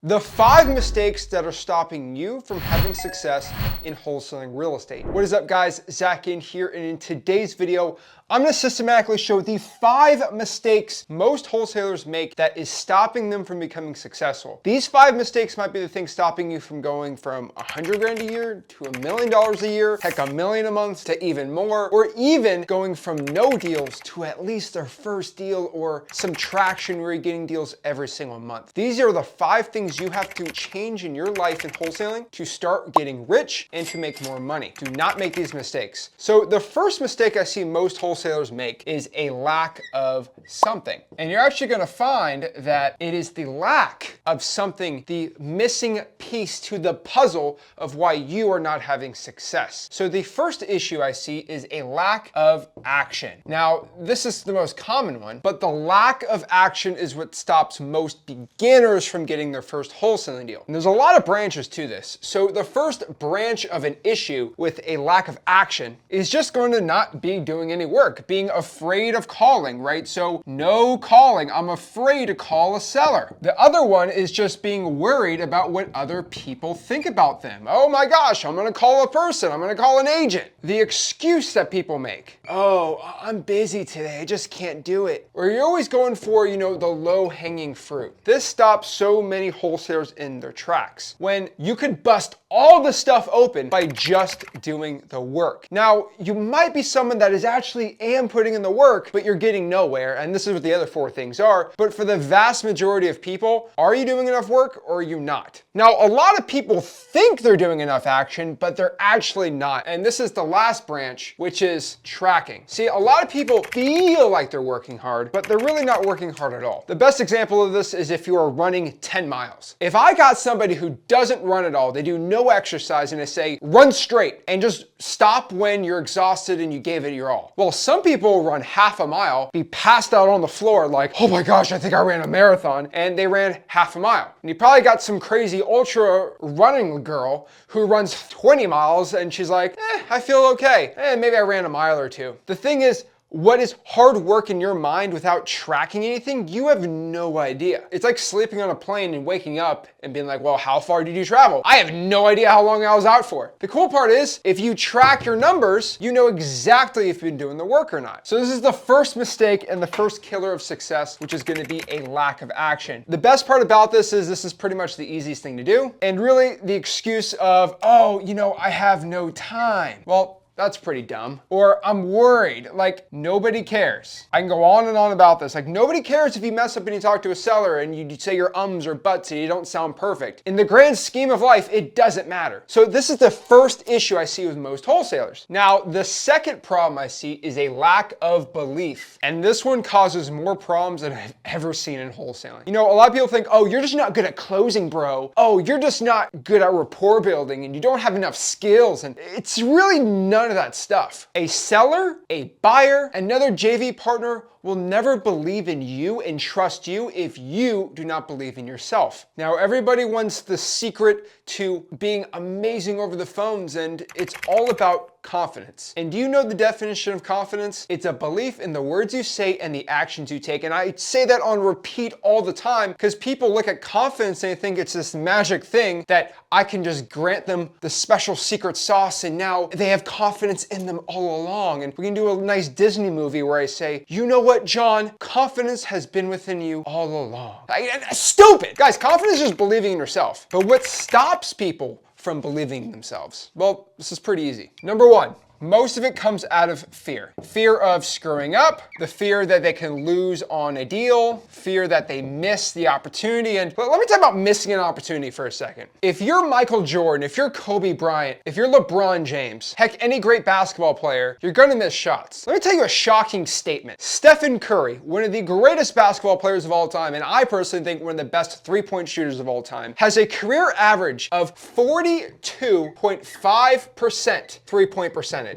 The 5 mistakes that are stopping you from having success in wholesaling real estate. What is up, guys? Zach in here, and in today's video, I'm going to systematically show the 5 mistakes most wholesalers make that is stopping them from becoming successful. These 5 mistakes might be the things stopping you from going from 100 grand a year to $1 million a year, heck, $1 million a month to even more, or even going from no deals to at least their first deal or some traction where you're getting deals every single month. These are the 5 things you have to change in your life in wholesaling to start getting rich and to make more money. Do not make these mistakes. So the first mistake I see most wholesalers make is a lack of something. And you're actually going to find that it is the lack of something, the missing piece to the puzzle of why you are not having success. So the first issue I see is a lack of action. Now, this is the most common one, but the lack of action is what stops most beginners from getting their first wholesaling deal. And there's a lot of branches to this. So the first branch of an issue with a lack of action is just going to not be doing any work, being afraid of calling, right? So no calling. I'm afraid to call a seller. The other one is just being worried about what other people think about them. Oh my gosh, I'm going to call a person. I'm going to call an agent. The excuse that people make. Oh, I'm busy today. I just can't do it. Or you're always going for, the low hanging fruit. This stops so many wholesalers in their tracks when you could bust all the stuff open by just doing the work. Now, you might be someone that is actually putting in the work, but you're getting nowhere. And this is what the other 4 things are. But for the vast majority of people, are you doing enough work or are you not? Now, a lot of people think they're doing enough action, but they're actually not. And this is the last branch, which is tracking. See, a lot of people feel like they're working hard, but they're really not working hard at all. The best example of this is if you are running 10 miles. If I got somebody who doesn't run at all, they do no exercise, and I say, run straight and just stop when you're exhausted and you gave it your all. Well, some people run half a mile, be passed out on the floor like, oh my gosh, I think I ran a marathon, and they ran half a mile. And you probably got some crazy ultra running girl who runs 20 miles and she's like, I feel okay. Maybe I ran a mile or 2. The thing is, what is hard work in your mind without tracking anything? You have no idea. It's like sleeping on a plane and waking up and being like, well, how far did you travel? I have no idea how long I was out for. The cool part is, if you track your numbers, you know exactly if you've been doing the work or not. So this is the first mistake and the first killer of success, which is going to be a lack of action. The best part about this is pretty much the easiest thing to do. And really the excuse of, oh, I have no time. Well, that's pretty dumb. Or I'm worried, like nobody cares. I can go on and on about this. Like nobody cares if you mess up and you talk to a seller and you say your ums or buts and you don't sound perfect. In the grand scheme of life, it doesn't matter. So this is the first issue I see with most wholesalers. Now, the second problem I see is a lack of belief. And this one causes more problems than I've ever seen in wholesaling. A lot of people think, oh, you're just not good at closing, bro. Oh, you're just not good at rapport building and you don't have enough skills. And it's really none of that stuff. A seller, a buyer, another JV partner will never believe in you and trust you if you do not believe in yourself. Now, everybody wants the secret to being amazing over the phones, and it's all about confidence. And do you know the definition of confidence? It's a belief in the words you say and the actions you take. And I say that on repeat all the time because people look at confidence and they think it's this magic thing that I can just grant them the special secret sauce and now they have confidence in them all along. And we can do a nice Disney movie where I say, you know what, John? Confidence has been within you all along. Stupid! Guys, confidence is just believing in yourself. But what stops people from believing in themselves? Well, this is pretty easy. Number 1, most of it comes out of fear. Fear of screwing up, the fear that they can lose on a deal, fear that they miss the opportunity. And let me talk about missing an opportunity for a second. If you're Michael Jordan, if you're Kobe Bryant, if you're LeBron James, heck, any great basketball player, you're gonna miss shots. Let me tell you a shocking statement. Stephen Curry, one of the greatest basketball players of all time, and I personally think one of the best 3-point shooters of all time, has a career average of 42.5% 3-point percentage,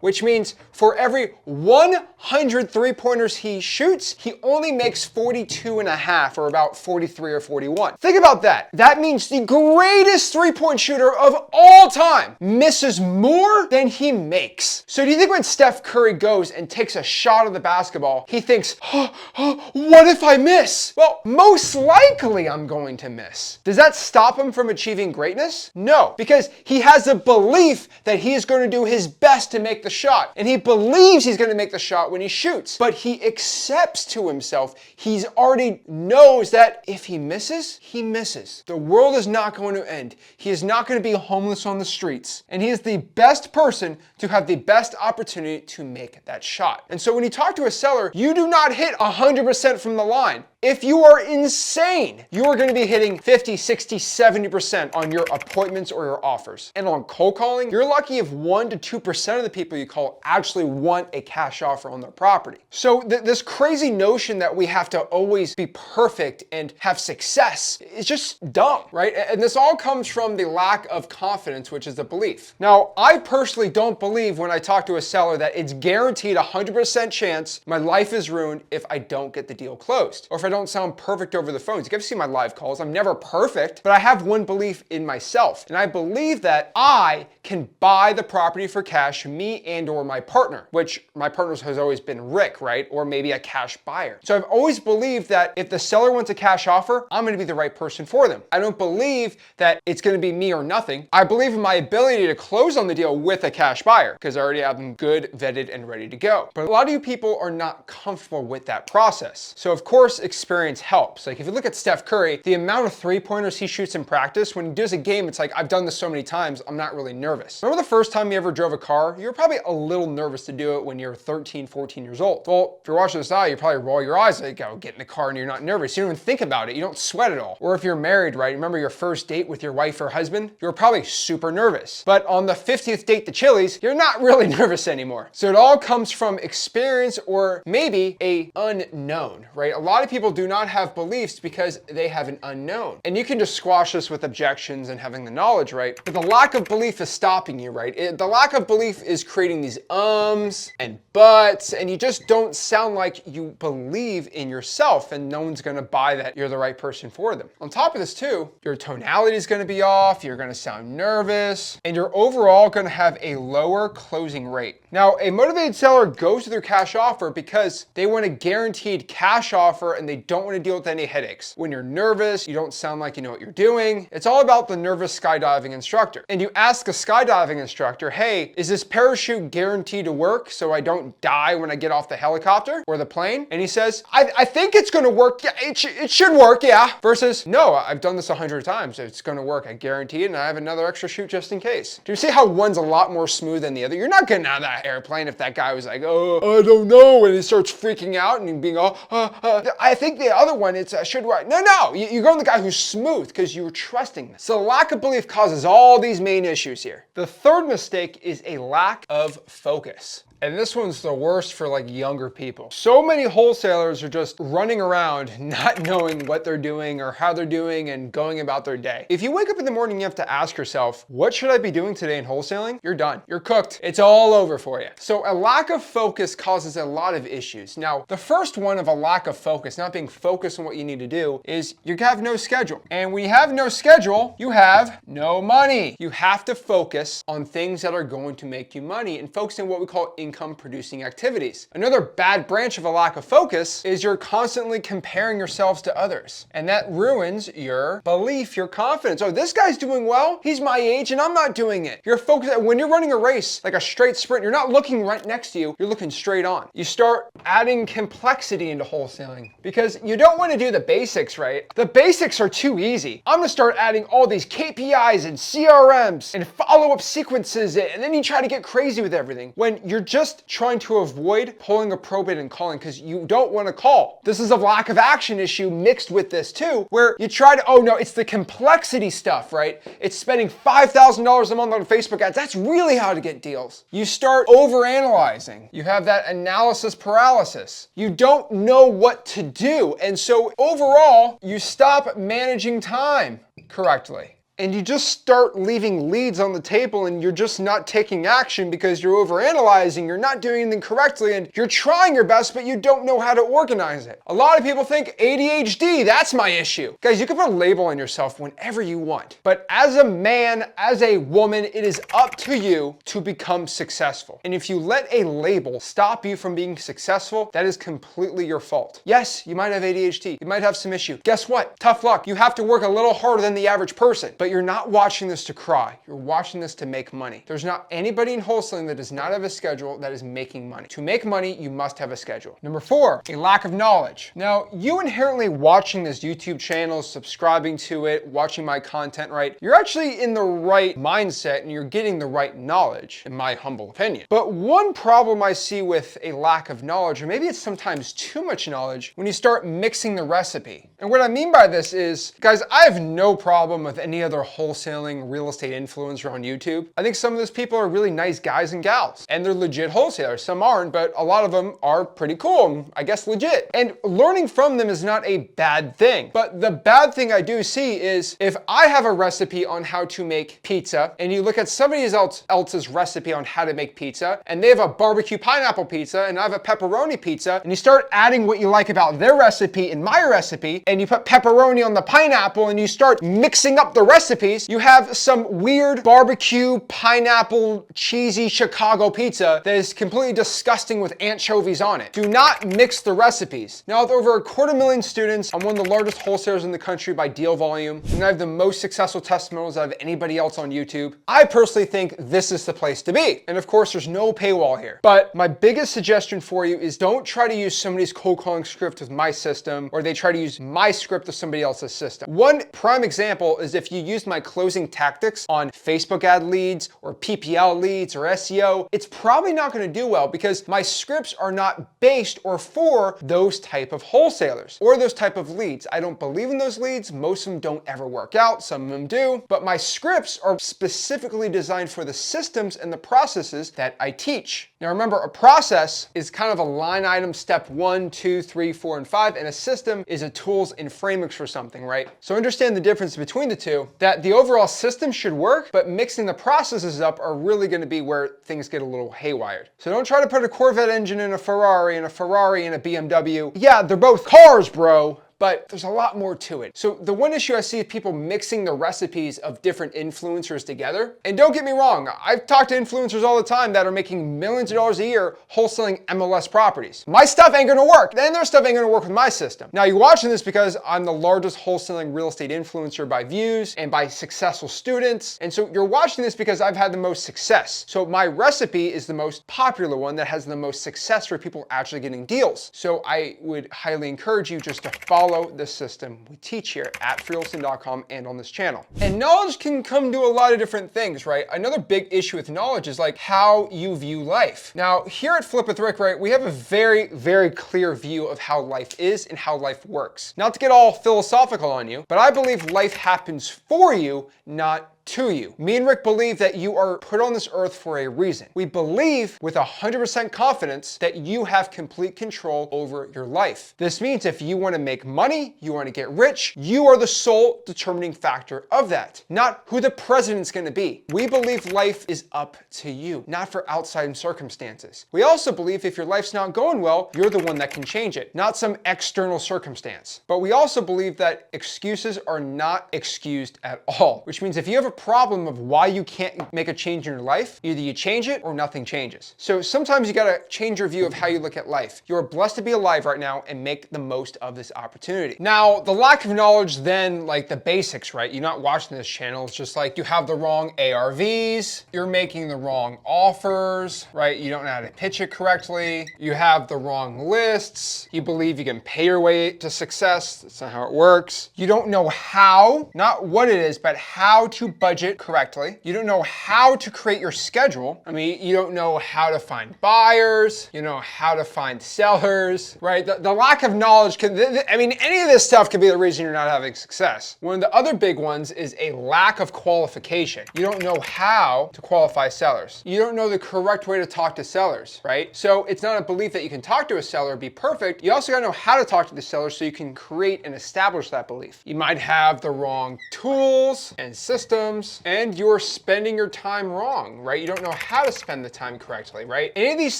which means for every 100 three-pointers he shoots, he only makes 42 and a half, or about 43 or 41. Think about that. That means the greatest three-point shooter of all time misses more than he makes. So do you think when Steph Curry goes and takes a shot of the basketball, he thinks, what if I miss? Well, most likely I'm going to miss. Does that stop him from achieving greatness? No, because he has a belief that he is going to do his best to make the shot. And he believes he's going to make the shot when he shoots. But he accepts to himself, he's already knows that if he misses, he misses. The world is not going to end. He is not going to be homeless on the streets. And he is the best person to have the best opportunity to make that shot. And so when you talk to a seller, you do not hit 100% from the line. If you are insane, you are going to be hitting 50, 60, 70% on your appointments or your offers. And on cold calling, you're lucky if 1 to 2% of the people you call actually want a cash offer on their property. So this crazy notion that we have to always be perfect and have success is just dumb, right? And this all comes from the lack of confidence, which is the belief. Now, I personally don't believe when I talk to a seller that it's guaranteed 100% chance my life is ruined if I don't get the deal closed, or if I don't sound perfect over the phone. You guys see my live calls. I'm never perfect, but I have one belief in myself. And I believe that I can buy the property for cash, me and or my partner, which my partner has always been Rick, right? Or maybe a cash buyer. So I've always believed that if the seller wants a cash offer, I'm gonna be the right person for them. I don't believe that it's gonna be me or nothing. I believe in my ability to close on the deal with a cash buyer because I already have them good, vetted, and ready to go. But a lot of you people are not comfortable with that process. So of course, experience helps. Like if you look at Steph Curry, the amount of three-pointers he shoots in practice, when he does a game, it's like, I've done this so many times, I'm not really nervous. Remember the first time you ever drove a car? You were probably a little nervous to do it when you're 13, 14 years old. Well, if you're watching this now, you probably roll your eyes, like, go get in the car and you're not nervous. You don't even think about it. You don't sweat at all. Or if you're married, right? Remember your first date with your wife or husband? You were probably super nervous. But on the 50th date to Chili's, you're not really nervous anymore. So it all comes from experience or maybe a unknown, right? A lot of people do not have beliefs because they have an unknown. And you can just squash this with objections and having the knowledge, right? But the lack of belief is stopping you, right? The lack of belief is creating these ums and buts, and you just don't sound like you believe in yourself, and no one's gonna buy that you're the right person for them. On top of this too, your tonality is gonna be off, you're gonna sound nervous, and you're overall gonna have a lower closing rate. Now, a motivated seller goes to their cash offer because they want a guaranteed cash offer and they don't want to deal with any headaches. When you're nervous, you don't sound like you know what you're doing. It's all about the nervous skydiving instructor. And you ask a skydiving instructor, hey, is this parachute guaranteed to work so I don't die when I get off the helicopter or the plane? And he says, I think it's going to work. Yeah, it should work, yeah. Versus, no, I've done this 100 times. It's going to work. I guarantee it. And I have another extra chute just in case. Do you see how one's a lot more smooth than the other? You're not getting out of that airplane if that guy was like, oh, I don't know. And he starts freaking out and being all, I think the other one, it should work. No, you go on the guy who's smooth because you're trusting them. So lack of belief causes all these main issues here. The third mistake is a lack of focus. And this one's the worst for like younger people. So many wholesalers are just running around not knowing what they're doing or how they're doing and going about their day. If you wake up in the morning, you have to ask yourself, what should I be doing today in wholesaling? You're done. You're cooked. It's all over for you. So a lack of focus causes a lot of issues. Now, the first one of a lack of focus, not being focused on what you need to do, is you have no schedule. And when you have no schedule, you have no money. You have to focus on things that are going to make you money and focus on what we call income producing activities. Another bad branch of a lack of focus is you're constantly comparing yourselves to others. And that ruins your belief, your confidence. Oh, this guy's doing well. He's my age and I'm not doing it. You're focused. When you're running a race, like a straight sprint, you're not looking right next to you. You're looking straight on. You start adding complexity into wholesaling because you don't want to do the basics, right? The basics are too easy. I'm going to start adding all these KPIs and CRMs and follow-up sequences. And then you try to get crazy with everything when you're just trying to avoid pulling a probate and calling because you don't want to call. This is a lack of action issue mixed with this too, where you try to, oh no, it's the complexity stuff, right? It's spending $5,000 a month on Facebook ads. That's really how to get deals. You start overanalyzing. You have that analysis paralysis. You don't know what to do. And so overall, you stop managing time correctly. and you just start leaving leads on the table and you're just not taking action because you're overanalyzing, you're not doing anything correctly, and you're trying your best, but you don't know how to organize it. A lot of people think ADHD, that's my issue. Guys, you can put a label on yourself whenever you want, but as a man, as a woman, it is up to you to become successful. And if you let a label stop you from being successful, that is completely your fault. Yes, you might have ADHD, you might have some issue. Guess what? Tough luck. You have to work a little harder than the average person, but you're not watching this to cry. You're watching this to make money. There's not anybody in wholesaling that does not have a schedule that is making money. To make money, you must have a schedule. Number 4, a lack of knowledge. Now, you inherently watching this YouTube channel, subscribing to it, watching my content, right? You're actually in the right mindset and you're getting the right knowledge, in my humble opinion. But one problem I see with a lack of knowledge, or maybe it's sometimes too much knowledge, when you start mixing the recipe. And what I mean by this is, guys, I have no problem with any other wholesaling real estate influencer on YouTube. I think some of those people are really nice guys and gals, and they're legit wholesalers. Some aren't, but a lot of them are pretty cool, and I guess legit. And learning from them is not a bad thing. But the bad thing I do see is if I have a recipe on how to make pizza, and you look at somebody else's recipe on how to make pizza, and they have a barbecue pineapple pizza, and I have a pepperoni pizza, and you start adding what you like about their recipe and my recipe, and you put pepperoni on the pineapple, and you start mixing up the recipes, you have some weird barbecue pineapple cheesy Chicago pizza that is completely disgusting with anchovies on it. Do not mix the recipes. Now, with over 250,000 students, I'm one of the largest wholesalers in the country by deal volume, and I have the most successful testimonials out of anybody else on YouTube. I personally think this is the place to be. And of course, there's no paywall here. But my biggest suggestion for you is don't try to use somebody's cold calling script with my system, or they try to use my script with somebody else's system. One prime example is if you use my closing tactics on Facebook ad leads or PPL leads or SEO, it's probably not going to do well because my scripts are not based or for those type of wholesalers or those type of leads. I don't believe in those leads. Most of them don't ever work out. Some of them do, but my scripts are specifically designed for the systems and the processes that I teach. Now remember, a process is kind of a line item, step 1, 2, 3, 4, and 5, and a system is a tools and frameworks for something, right? So understand the difference between the two, that the overall system should work, but mixing the processes up are really going to be where things get a little haywired. So don't try to put a Corvette engine in a Ferrari and a Ferrari in a BMW. Yeah, they're both cars, bro, but there's a lot more to it. So the one issue I see is people mixing the recipes of different influencers together. And don't get me wrong, I've talked to influencers all the time that are making millions of dollars a year wholesaling MLS properties. My stuff ain't gonna work. Then their stuff ain't gonna work with my system. Now you're watching this because I'm the largest wholesaling real estate influencer by views and by successful students. And so you're watching this because I've had the most success. So my recipe is the most popular one that has the most success for people actually getting deals. So I would highly encourage you just to follow the system we teach here at freewholesaling.com and on this channel. And knowledge can come to a lot of different things, right? Another big issue with knowledge is like how you view life. Now, here at Flip with Rick, right, we have a very, very clear view of how life is and how life works. Not to get all philosophical on you, but I believe life happens for you, not to you. Me and Rick believe that you are put on this earth for a reason. We believe with 100% confidence that you have complete control over your life. This means if you want to make money, you want to get rich, you are the sole determining factor of that, not who the president's going to be. We believe life is up to you, not for outside circumstances. We also believe if your life's not going well, you're the one that can change it, not some external circumstance. But we also believe that excuses are not excused at all, which means if you have a problem of why you can't make a change in your life, either you change it or nothing changes. So sometimes you gotta change your view of how you look at life. You're blessed to be alive right now and make the most of this opportunity. Now, the lack of knowledge then, like the basics, right? You're not watching this channel, it's just like you have the wrong ARVs, you're making the wrong offers, right? You don't know how to pitch it correctly, you have the wrong lists, you believe you can pay your way to success, that's not how it works. You don't know how, not what it is, but how to budget correctly. You don't know how to create your schedule. I mean, you don't know how to find buyers, you know how to find sellers, right? The lack of knowledge can, I mean, any of this stuff could be the reason you're not having success. One of the other big ones is a lack of qualification. You don't know how to qualify sellers. You don't know the correct way to talk to sellers, right? So it's not a belief that you can talk to a seller, be perfect. You also gotta know how to talk to the seller so you can create and establish that belief. You might have the wrong tools and systems, and you're spending your time wrong, right? You don't know how to spend the time correctly, right? Any of these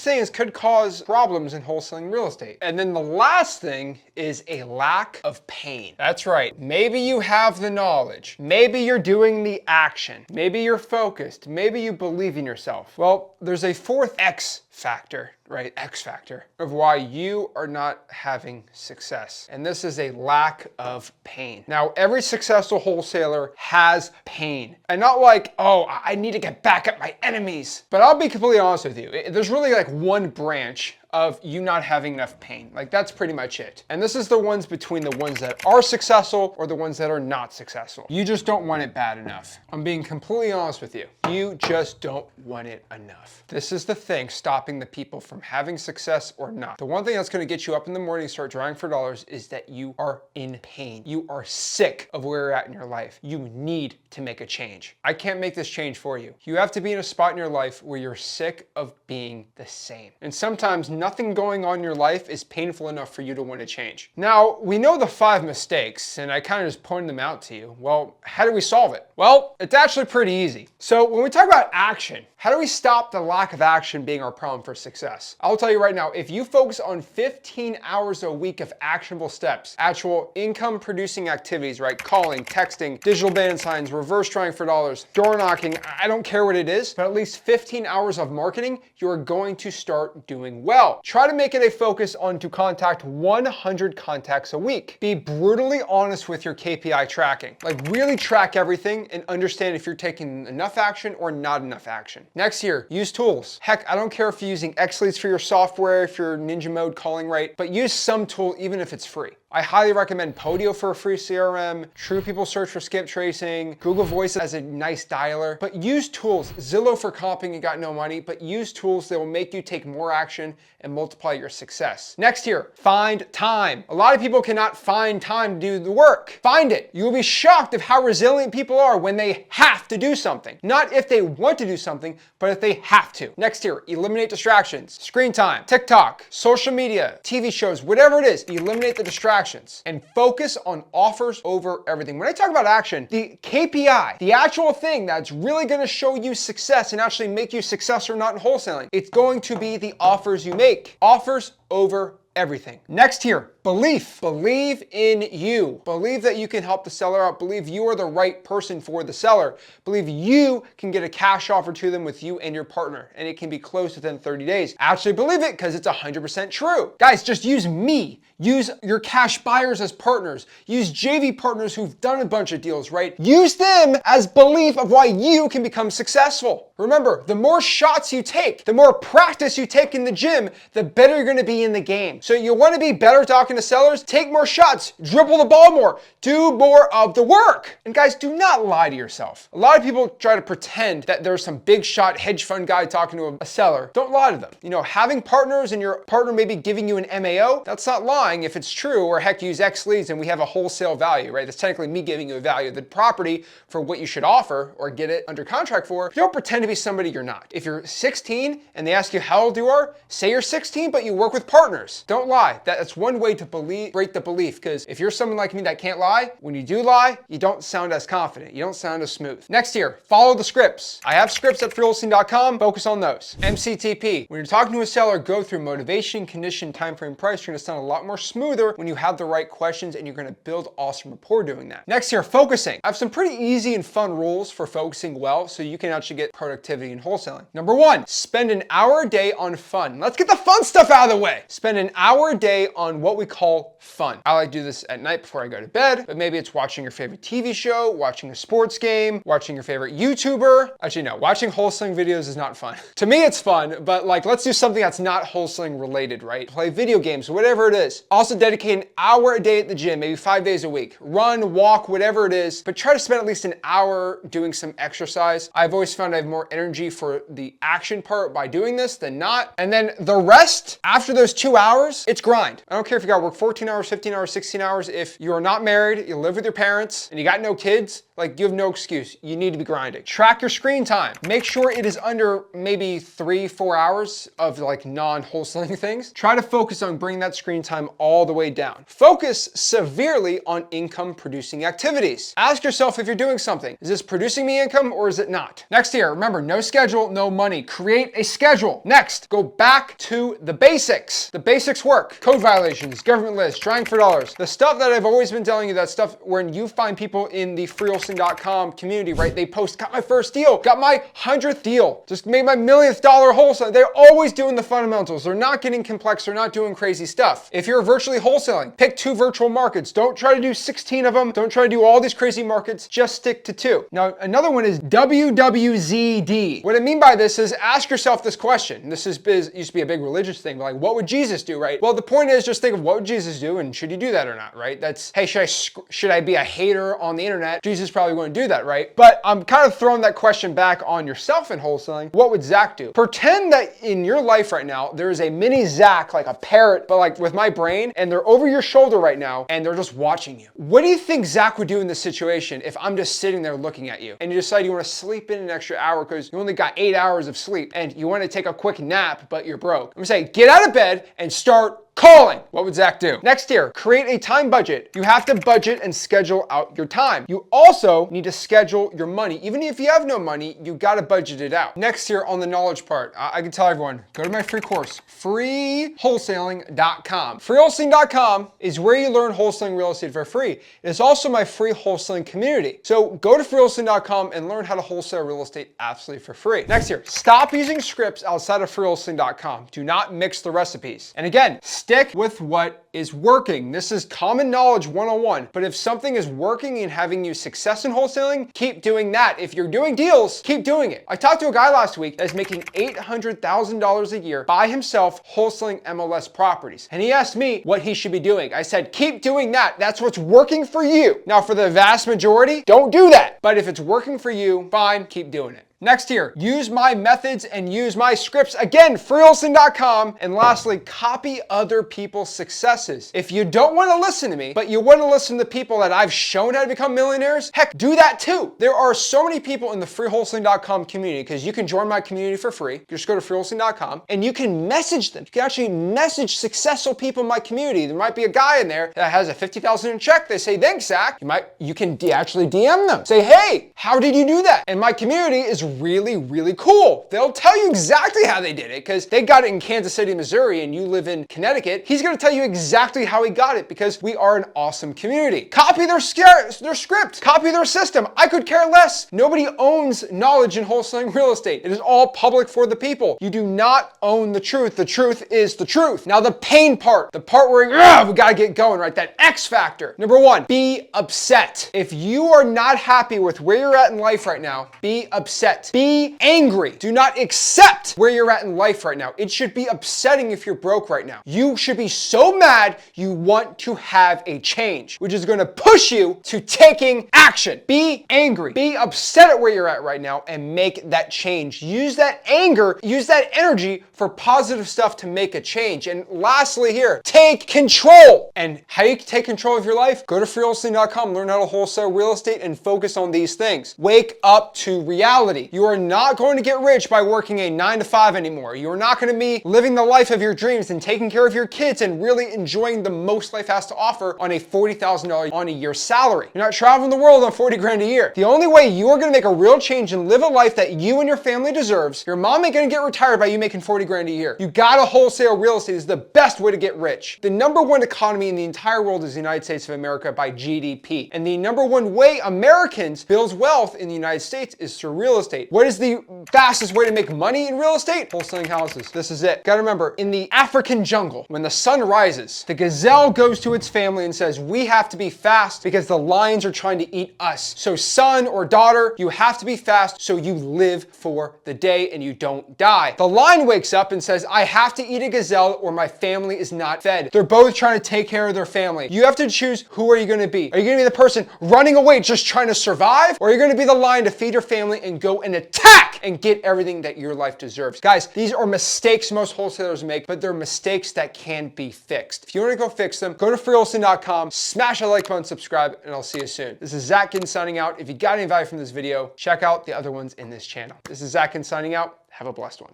things could cause problems in wholesaling real estate. And then the last thing is a lack of pain. That's right. Maybe you have the knowledge. Maybe you're doing the action. Maybe you're focused. Maybe you believe in yourself. Well, there's a fourth X factor, right? X factor of why you are not having success. And this is a lack of pain. Now, every successful wholesaler has pain. And not like, oh, I need to get back at my enemies. But I'll be completely honest with you. There's really like one branch of you not having enough pain. Like that's pretty much it. And this is the ones between the ones that are successful or the ones that are not successful. You just don't want it bad enough. I'm being completely honest with you. You just don't want it enough. This is the thing stopping the people from having success or not. The one thing that's going to get you up in the morning and start drawing for dollars is that you are in pain. You are sick of where you're at in your life. You need to make a change. I can't make this change for you. You have to be in a spot in your life where you're sick of being the same. And sometimes nothing going on in your life is painful enough for you to want to change. Now, we know the 5 mistakes, and I kind of just pointed them out to you. Well, how do we solve it? Well, it's actually pretty easy. So when we talk about action, how do we stop the lack of action being our problem for success? I'll tell you right now, if you focus on 15 hours a week of actionable steps, actual income producing activities, right? Calling, texting, digital band signs, reverse trying for dollars, door knocking, I don't care what it is, but at least 15 hours of marketing, you're going to start doing well. Try to make it a focus on to contact 100 contacts a week. Be brutally honest with your KPI tracking. Like really track everything and understand if you're taking enough action or not enough action. Next year, use tools. Heck, I don't care if you're using X-Leads for your software, if you're Ninja mode calling right, but use some tool even if it's free. I highly recommend Podio for a free CRM, True People Search for skip tracing, Google Voice as a nice dialer, but use tools. Zillow for comping, you got no money, but use tools that will make you take more action and multiply your success. Next year, find time. A lot of people cannot find time to do the work. Find it. You will be shocked of how resilient people are when they have to do something. Not if they want to do something, but if they have to. Next year, eliminate distractions. Screen time, TikTok, social media, TV shows, whatever it is, eliminate the distractions and focus on offers over everything. When I talk about action, the KPI, the actual thing that's really going to show you success and actually make you successful or not in wholesaling, it's going to be the offers you make. Offers over everything. Next here, belief. Believe in you. Believe that you can help the seller out. Believe you are the right person for the seller. Believe you can get a cash offer to them with you and your partner, and it can be closed within 30 days. Actually believe it because it's 100% true. Guys, just use me. Use your cash buyers as partners. Use JV partners who've done a bunch of deals, right? Use them as belief of why you can become successful. Remember, the more shots you take, the more practice you take in the gym, the better you're going to be in the game. So you want to be better talking to sellers? Take more shots, dribble the ball more, do more of the work. And guys, do not lie to yourself. A lot of people try to pretend that there's some big shot hedge fund guy talking to a seller. Don't lie to them. You know, having partners and your partner maybe giving you an MAO, that's not lying if it's true, or heck, use X-Leads and we have a wholesale value, right? That's technically me giving you a value of the property for what you should offer or get it under contract for. Don't pretend to be somebody you're not. If you're 16 and they ask you how old you are, say you're 16, but you work with partners. Don't lie. That's one way to break the belief, because if you're someone like me that can't lie, when you do lie, you don't sound as confident. You don't sound as smooth. Next here, follow the scripts. I have scripts at freewholesaling.com. Focus on those. MCTP. When you're talking to a seller, go through motivation, condition, time frame, price. You're going to sound a lot more smoother when you have the right questions, and you're going to build awesome rapport doing that. Next here, focusing. I have some pretty easy and fun rules for focusing well so you can actually get productivity in wholesaling. Number 1, spend an hour a day on fun. Let's get the fun stuff out of the way. Spend an hour a day on what we call fun. I like to do this at night before I go to bed, but maybe it's watching your favorite TV show, watching a sports game, watching your favorite YouTuber. Actually, no, watching wholesaling videos is not fun. To me, it's fun, but like, let's do something that's not wholesaling related, right? Play video games, whatever it is. Also dedicate an hour a day at the gym, maybe 5 days a week. Run, walk, whatever it is, but try to spend at least an hour doing some exercise. I've always found I have more energy for the action part by doing this than not. And then the rest, after those 2 hours, it's grind. I don't care if you got gotta work 14 hours, 15 hours, 16 hours. If you are not married, you live with your parents, and you got no kids, like, you have no excuse. You need to be grinding. Track your screen time. Make sure it is under maybe 3-4 hours of like non-wholesaling things. Try to focus on bringing that screen time all the way down. Focus severely on income producing activities. Ask yourself if you're doing something. Is this producing me income or is it not? Next here, remember, no schedule, no money. Create a schedule. Next, go back to the basics. The basics work. Code violations, government lists, trying for dollars. The stuff that I've always been telling you, that stuff when you find people in the Wholesaling.com community, right? They post, got my first deal, got my 100th deal, just made my $1,000,000 wholesale. They're always doing the fundamentals. They're not getting complex. They're not doing crazy stuff. If you're virtually wholesaling, pick 2 virtual markets. Don't try to do 16 of them. Don't try to do all these crazy markets. Just stick to 2. Now, another one is WWZD. What I mean by this is ask yourself this question. This used to be a big religious thing, but like, what would Jesus do, right? Well, the point is just think of what would Jesus do and should he do that or not, right? That's, hey, should I be a hater on the internet? Jesus probably wouldn't do that, right? But I'm kind of throwing that question back on yourself in wholesaling. What would Zach do? Pretend that in your life right now, there is a mini Zach, like a parrot, but like with my brain, and they're over your shoulder right now, and they're just watching you. What do you think Zach would do in this situation if I'm just sitting there looking at you, and you decide you want to sleep in an extra hour because you only got 8 hours of sleep, and you want to take a quick nap, but you're broke? I'm gonna say, get out of bed and start calling. What would Zach do? Next here, create a time budget. You have to budget and schedule out your time. You also need to schedule your money. Even if you have no money, you got to budget it out. Next here on the knowledge part, I can tell everyone, go to my free course, freewholesaling.com. Freewholesaling.com is where you learn wholesaling real estate for free. It is also my free wholesaling community. So go to freewholesaling.com and learn how to wholesale real estate absolutely for free. Next here, stop using scripts outside of freewholesaling.com. Do not mix the recipes. And again, stick with what is working. This is common knowledge 101. But if something is working and having you success in wholesaling, keep doing that. If you're doing deals, keep doing it. I talked to a guy last week that's making $800,000 a year by himself wholesaling MLS properties. And he asked me what he should be doing. I said, keep doing that. That's what's working for you. Now, for the vast majority, don't do that. But if it's working for you, fine, keep doing it. Next here, use my methods and use my scripts. Again, freewholesaling.com. And lastly, copy other people's successes. If you don't want to listen to me, but you want to listen to people that I've shown how to become millionaires, heck, do that too. There are so many people in the freewholesaling.com community because you can join my community for free. Just go to freewholesaling.com and you can message them. You can actually message successful people in my community. There might be a guy in there that has a $50,000 in check. They say, thanks, Zach. You can actually DM them. Say, hey, how did you do that? And my community is really, really cool. They'll tell you exactly how they did it because they got it in Kansas City, Missouri, and you live in Connecticut. He's going to tell you exactly how he got it because we are an awesome community. Copy their script, copy their system. I could care less. Nobody owns knowledge in wholesaling real estate. It is all public for the people. You do not own the truth. The truth is the truth. Now the pain part, the part where we got to get going, right? That X factor. Number 1, be upset. If you are not happy with where you're at in life right now, be upset. Be angry. Do not accept where you're at in life right now. It should be upsetting if you're broke right now. You should be so mad you want to have a change, which is going to push you to taking action. Be angry. Be upset at where you're at right now and make that change. Use that anger, use that energy for positive stuff to make a change. And lastly here, take control. And how you take control of your life? Go to freewholesaling.com, learn how to wholesale real estate and focus on these things. Wake up to reality. You are not going to get rich by working a 9-to-5 anymore. You are not going to be living the life of your dreams and taking care of your kids and really enjoying the most life has to offer on a $40,000 on a year salary. You're not traveling the world on 40 grand a year. The only way you are going to make a real change and live a life that you and your family deserves, your mom ain't going to get retired by you making 40 grand a year. You got to wholesale real estate. Is the best way to get rich. The number 1 economy in the entire world is the United States of America by GDP. And the number 1 way Americans build wealth in the United States is through real estate. What is the fastest way to make money in real estate? Wholesaling houses. This is it. Gotta remember, in the African jungle, when the sun rises, the gazelle goes to its family and says, we have to be fast because the lions are trying to eat us. So son or daughter, you have to be fast so you live for the day and you don't die. The lion wakes up and says, I have to eat a gazelle or my family is not fed. They're both trying to take care of their family. You have to choose, who are you gonna be? Are you gonna be the person running away just trying to survive? Or are you gonna be the lion to feed your family and go and attack and get everything that your life deserves. Guys, these are mistakes most wholesalers make, but they're mistakes that can be fixed. If you want to go fix them, go to freewholesaling.com, smash that like button, subscribe, and I'll see you soon. This is Zach Ginn signing out. If you got any value from this video, check out the other ones in this channel. This is Zach Ginn signing out. Have a blessed one.